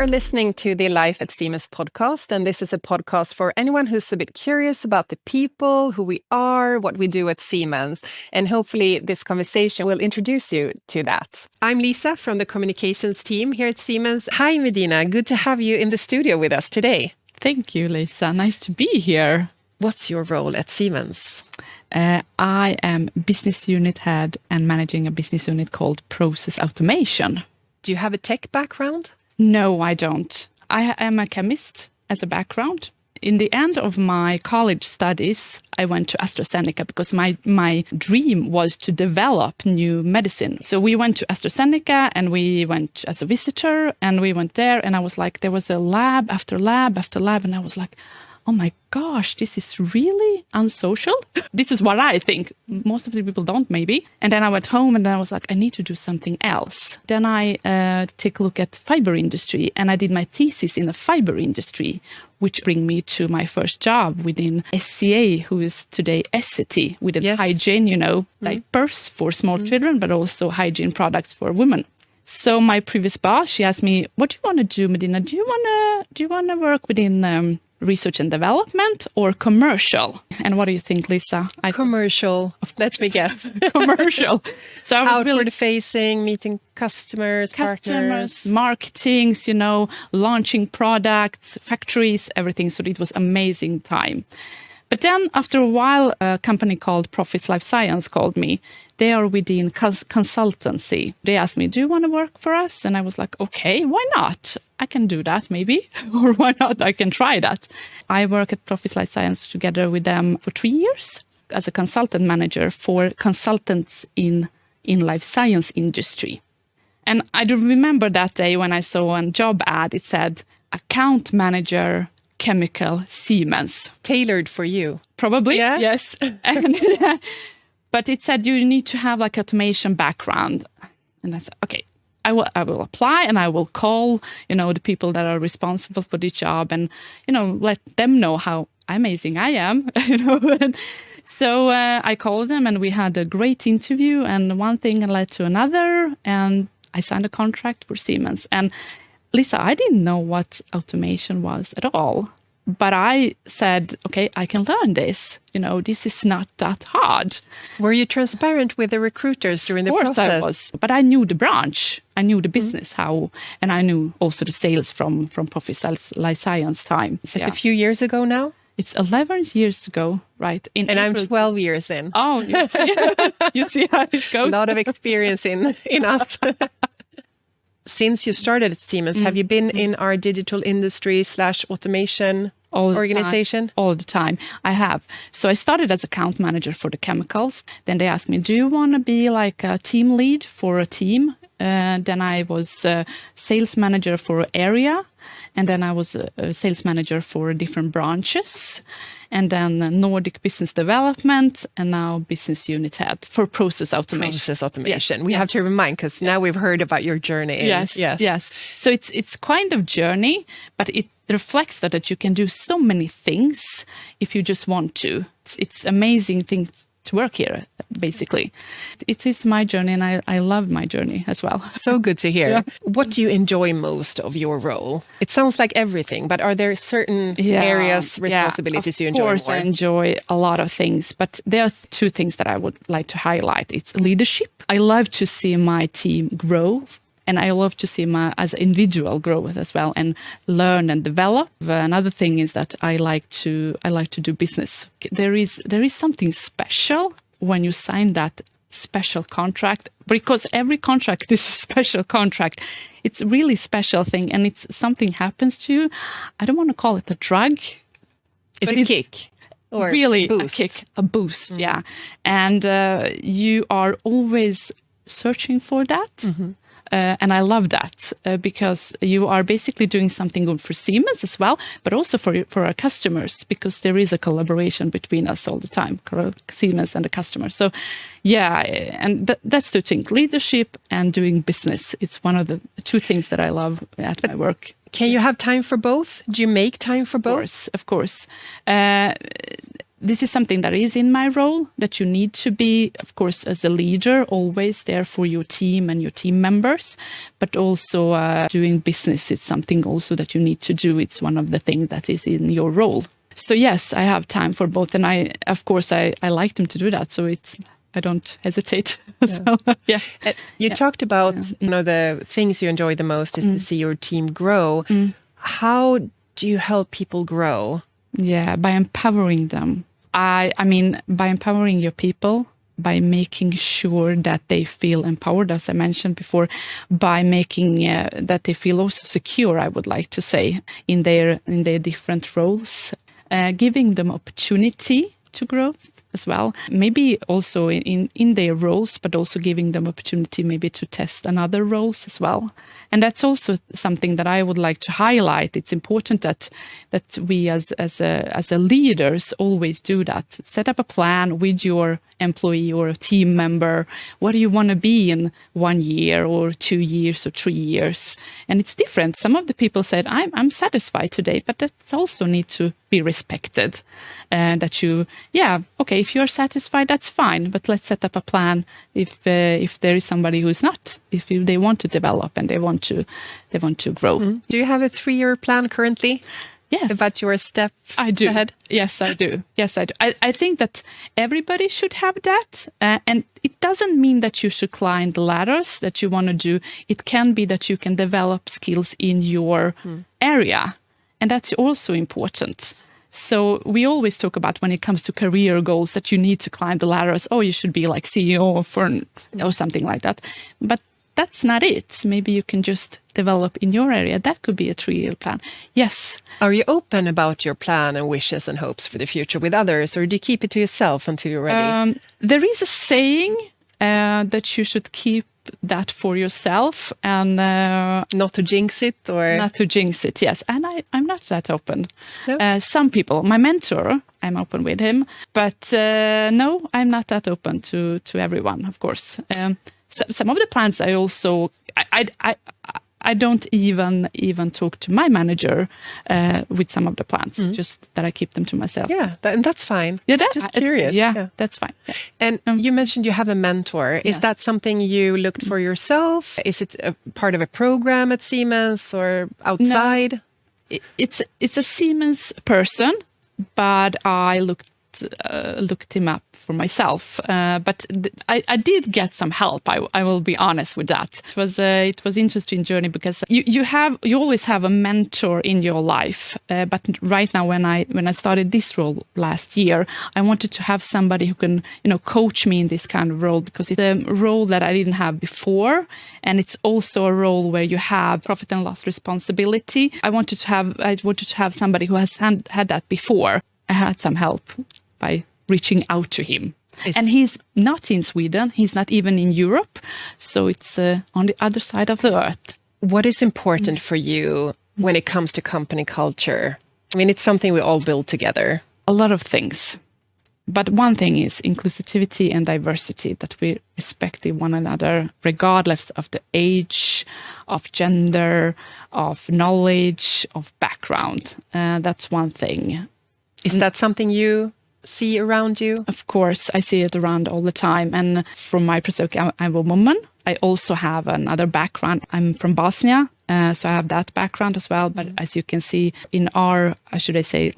are listening to the Life at Siemens podcast, and this is a podcast for anyone who's a bit curious about the people, who we are, what we do at Siemens, and hopefully this conversation will introduce you to that. I'm Lisa from the communications team here at Siemens. Hi, Medina. Good to have you in the studio with us today. Thank you, Lisa. Nice to be here. What's your role at Siemens? I am business unit head and managing a business unit called Process Automation. Do you have a tech background? No, I don't. I am a chemist as a background. In the end of my college studies, I went to AstraZeneca because my dream was to develop new medicine. So we went to AstraZeneca and we went as a visitor and we went there and I was like, there was a lab after lab after lab and I was like, oh my gosh, this is really unsocial. This is what I think. Most of the people don't, maybe. And then I went home and then I was like, I need to do something else. Then I take a look at fiber industry and I did my thesis in the fiber industry, which bring me to my first job within SCA, who is today Essity, within hygiene, diapers for small children, but also hygiene products for women. So my previous boss, she asked me, what do you want to do, Medina? Do you want to work within research and development or commercial? And what do you think, Lisa? Commercial. Let me guess. Commercial. So I was outward facing, meeting customers, partners, marketings, launching products, factories, everything. So it was amazing time. But then after a while, a company called Partner Life Science called me. They are within consultancy. They asked me, do you want to work for us? And I was like, okay, why not? I can do that maybe. Or why not? I can try that. I work at Partner Life Science together with them for 3 years as a consultant manager for consultants in life science industry. And I do remember that day when I saw a job ad, it said account manager, chemical Siemens. Tailored for you. Probably, yeah? Yes. But it said you need to have like automation background. And I said, okay, I will apply and I will call, the people that are responsible for the job and, let them know how amazing I am, So I called them and we had a great interview and one thing led to another and I signed a contract for Siemens. And Lisa, I didn't know what automation was at all, but I said, okay, I can learn this. This is not that hard. Were you transparent with the recruiters during the process? Of course I was, but I knew the branch, I knew the business, and I knew also the sales from Partner Sales Life Science time. It's a few years ago now? It's 11 years ago, right? And I'm 12 years in. Oh, you see how it goes? A lot of experience in us. Since you started at Siemens, have you been in our digital industry / automation organization? All the time. I have. So I started as account manager for the chemicals. Then they asked me, do you want to be like a team lead for a team? Then I was a sales manager for area. And then I was a sales manager for different branches. And then Nordic business development and now business unit head for process automation. Process automation. Yes, we have to remind because now we've heard about your journey. Yes. So it's kind of journey, but it reflects that you can do so many things if you just want to. It's amazing thing to work here, basically. It is my journey and I love my journey as well. So good to hear. Yeah. What do you enjoy most of your role? It sounds like everything, but are there certain areas, responsibilities you enjoy more? Of course, I enjoy a lot of things, but there are two things that I would like to highlight. It's leadership. I love to see my team grow. And I love to see my as an individual grow as well and learn and develop. Another thing is that I like to do business. There is something special when you sign that special contract, because every contract is a special contract. It's a really special thing, and it's something happens to you. I don't want to call it a drug. It's a kick. Or really boost. A boost, yeah. And you are always searching for that. Mm-hmm. And I love that because you are basically doing something good for Siemens as well, but also for our customers, because there is a collaboration between us all the time, Siemens and the customer. So, and that's the thing, leadership and doing business. It's one of the two things that I love at my work. Can you have time for both? Do you make time for both? Of course. this is something that is in my role, that you need to be, of course, as a leader, always there for your team and your team members, but also doing business. It's something also that you need to do. It's one of the things that is in your role. So yes, I have time for both. And I like them to do that. So I don't hesitate. So, yeah. You talked about, the things you enjoy the most is to see your team grow. How do you help people grow? Yeah, by empowering them. I mean, by empowering your people, by making sure that they feel empowered, as I mentioned before, by making that they feel also secure, I would like to say, in their different roles, giving them opportunity to grow as well. Maybe also in their roles, but also giving them opportunity maybe to test another roles as well. And that's also something that I would like to highlight. It's important that we as a leaders always do that. Set up a plan with your employee or a team member. What do you want to be in 1 year or 2 years or 3 years? And it's different. Some of the people said, I'm satisfied today, but that also need to be respected. That you, if you're satisfied, that's fine. But let's set up a plan if there is somebody who is not, if they want to develop and they want to grow. Do you have a 3-year plan currently? Yes. About your steps I do. ahead? Yes, I do. I think that everybody should have that. And it doesn't mean that you should climb the ladders that you want to do. It can be that you can develop skills in your area. And that's also important. So we always talk about when it comes to career goals that you need to climb the ladders. Oh, you should be like CEO or something like that. But that's not it. Maybe you can just develop in your area. That could be a 3-year plan. Yes. Are you open about your plan and wishes and hopes for the future with others, or do you keep it to yourself until you're ready? There is a saying that you should keep that for yourself and not to jinx it, or not to jinx it. Yes, and I'm not that open. No? Some people, my mentor, I'm open with him, but no, I'm not that open to everyone. Of course, some of the plans I also I don't even talk to my manager with some of the plans, just that I keep them to myself. Yeah, and that's fine. Yeah, just curious. Yeah, that's fine. Yeah. And you mentioned you have a mentor. Is that something you looked for yourself? Is it a part of a program at Siemens or outside? No, it's a Siemens person, but I looked him up for myself. But I did get some help. I will be honest with that. It was interesting journey because you always have a mentor in your life. But right now, when I started this role last year, I wanted to have somebody who can coach me in this kind of role, because it's a role that I didn't have before, and it's also a role where you have profit and loss responsibility. I wanted to have somebody who has had that before. I had some help by reaching out to him. And he's not in Sweden. He's not even in Europe. So it's on the other side of the earth. What is important for you when it comes to company culture? I mean, it's something we all build together. A lot of things. But one thing is inclusivity and diversity, that we respect one another regardless of the age, of gender, of knowledge, of background. That's one thing. Is that something you see around you? Of course, I see it around all the time. And from my perspective, I'm a woman. I also have another background. I'm from Bosnia, so I have that background as well. But as you can see in our,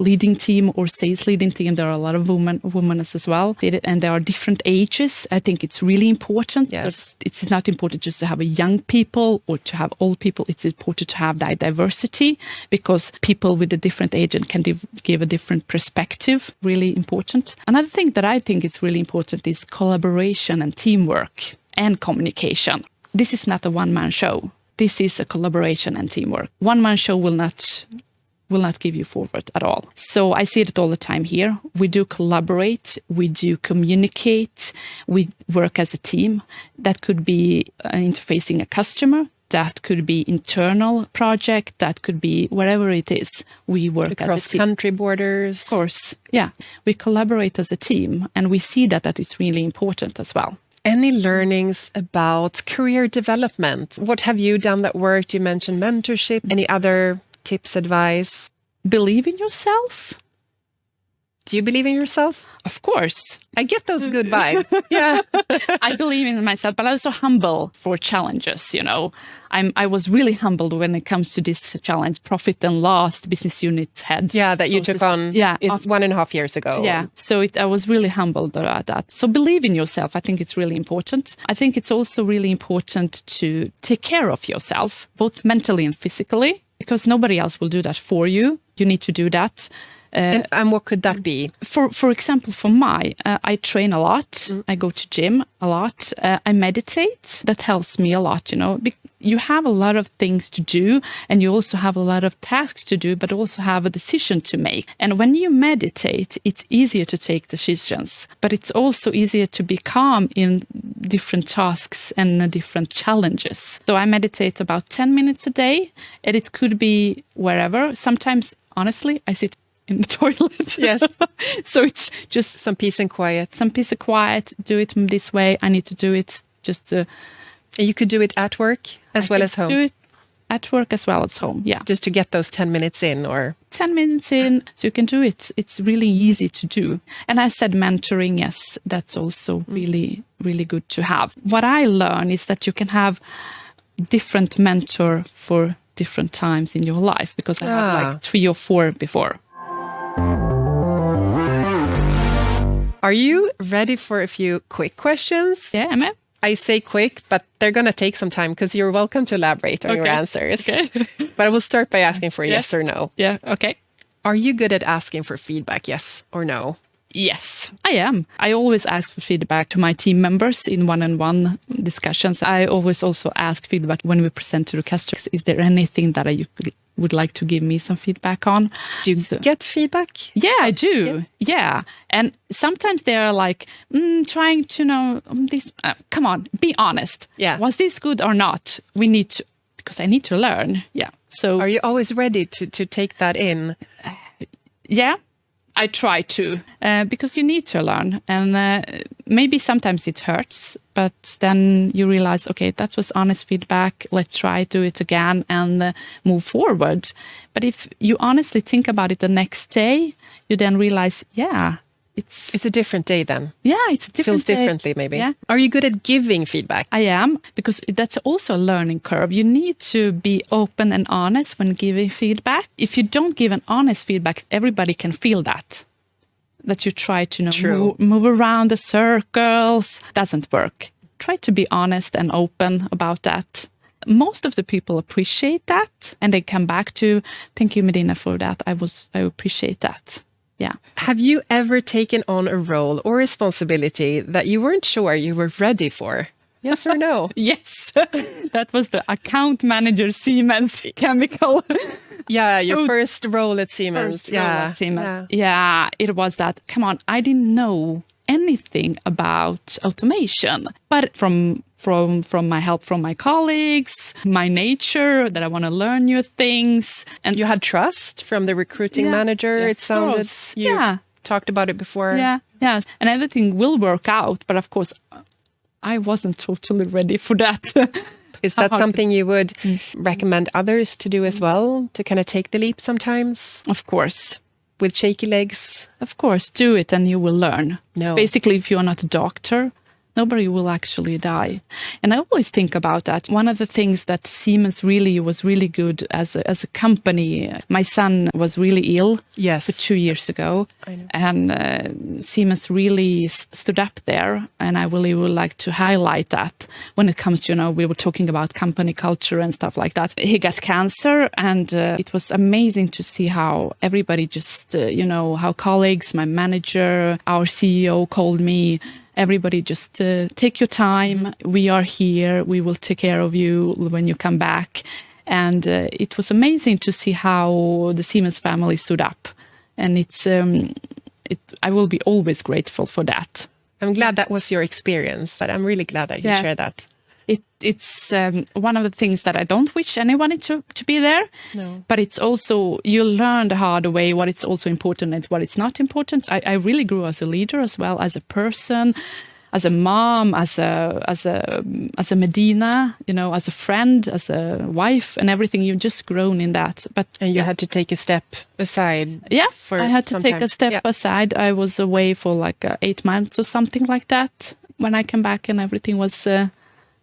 leading team or sales leading team, there are a lot of women as well. And there are different ages. I think it's really important. Yes. So it's not important just to have a young people or to have old people. It's important to have that diversity, because people with a different age can give a different perspective. Really important. Another thing that I think is really important is collaboration and teamwork and communication. This is not a one-man show. This is a collaboration and teamwork. One-man show will not give you forward at all. So I see it all the time here. We do collaborate, we do communicate, we work as a team. That could be interfacing a customer, that could be internal project, that could be whatever it is. We work as a team. Cross-country borders. Of course, yeah. We collaborate as a team, and we see that is really important as well. Any learnings about career development? What have you done that worked? You mentioned mentorship. Any other tips, advice? Believe in yourself. Do you believe in yourself? Of course. I get those good vibes. Yeah. I believe in myself, but I'm also humble for challenges, I was really humbled when it comes to this challenge, profit and loss, business unit head. Yeah, that you took on 1.5 years ago. Yeah, so I was really humbled about that. So believe in yourself. I think it's really important. I think it's also really important to take care of yourself, both mentally and physically, because nobody else will do that for you. You need to do that. And what could that be? For example, I train a lot. I go to gym a lot. I meditate. That helps me a lot, You have a lot of things to do, and you also have a lot of tasks to do, but also have a decision to make. And when you meditate, it's easier to take decisions, but it's also easier to be calm in different tasks and different challenges. So I meditate about 10 minutes a day, and it could be wherever. Sometimes, honestly, I sit in the toilet. Yes. So it's just some peace and quiet. Do it this way. I need to do it just to... You could do it at work as well as home. Do it at work as well as home, yeah. Just to get those 10 minutes in or... 10 minutes in, so you can do it. It's really easy to do. And I said mentoring, yes, that's also really, really good to have. What I learned is that you can have different mentor for different times in your life, because I had like 3 or 4 before. Are you ready for a few quick questions? Yeah, am I? I say quick, but they're going to take some time because you're welcome to elaborate on your answers. Okay. But I will start by asking for yes or no. Yeah, okay. Are you good at asking for feedback, yes or no? Yes, I am. I always ask for feedback to my team members in one-on-one discussions. I always also ask feedback when we present to the customers. Is there anything that you would like to give me some feedback on? Do you get feedback? Yeah, I do. Yeah. And sometimes they are like, trying to know this. Come on, be honest. Yeah. Was this good or not? We need to, because I need to learn. Yeah. So are you always ready to take that in? Yeah. I try to, because you need to learn, and maybe sometimes it hurts, but then you realize, okay, that was honest feedback. Let's try do it again and move forward. But if you honestly think about it the next day, you then realize, yeah, it's a different day then. Yeah, it's a different day. Feels differently maybe. Yeah. Are you good at giving feedback? I am, because that's also a learning curve. You need to be open and honest when giving feedback. If you don't give an honest feedback, everybody can feel that you try to move around the circles. Doesn't work. Try to be honest and open about that. Most of the people appreciate that, and they come back to, thank you, Medina, for that. I appreciate that. Yeah. Have you ever taken on a role or responsibility that you weren't sure you were ready for? Yes or no? Yes. That was the account manager, Siemens Chemical. Yeah, your first role at Siemens. Yeah, it was that. Come on, I didn't know anything about automation, but from my help from my colleagues, my nature that I want to learn new things, and you had trust from the recruiting manager. It sounded. You talked about it before. Yeah, yes, and everything will work out. But of course, I wasn't totally ready for that. Is that something you would recommend others to do as well, to kind of take the leap sometimes? Of course. With shaky legs? Of course, do it and you will learn. No. Basically, if you're not a doctor, nobody will actually die. And I always think about that. One of the things that Siemens was really good as a company. My son was really ill for 2 years ago. I know. And Siemens really stood up there. And I really would like to highlight that when it comes to, we were talking about company culture and stuff like that. He got cancer, and it was amazing to see how everybody just, how colleagues, my manager, our CEO called me. Everybody just take your time. We are here. We will take care of you when you come back. And it was amazing to see how the Siemens family stood up. And I will be always grateful for that. I'm glad that was your experience, but I'm really glad that you shared that. It's one of the things that I don't wish anyone to be there. No. But it's also, you learn the hard way what it's also important and what it's not important. I really grew as a leader as well as a person. as a mom, as a Medina, as a friend, as a wife, and everything. You've just grown in that. And you had to take a step aside. Yeah, I had to take a step aside. I was away for like 8 months or something like that. When I came back, and everything was the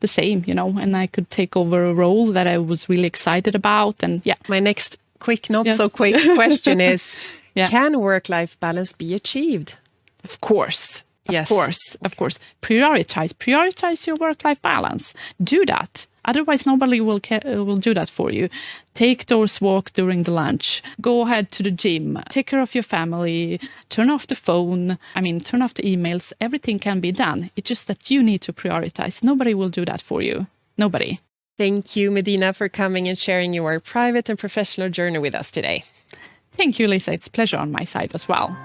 same, and I could take over a role that I was really excited about. And my next quick, not so quick question is, can work-life balance be achieved? Of course. Of course. Prioritize your work-life balance. Do that. Otherwise, nobody will do that for you. Take those walks during the lunch. Go ahead to the gym. Take care of your family. Turn off the phone. Turn off the emails. Everything can be done. It's just that you need to prioritize. Nobody will do that for you. Nobody. Thank you, Medina, for coming and sharing your private and professional journey with us today. Thank you, Lisa. It's a pleasure on my side as well.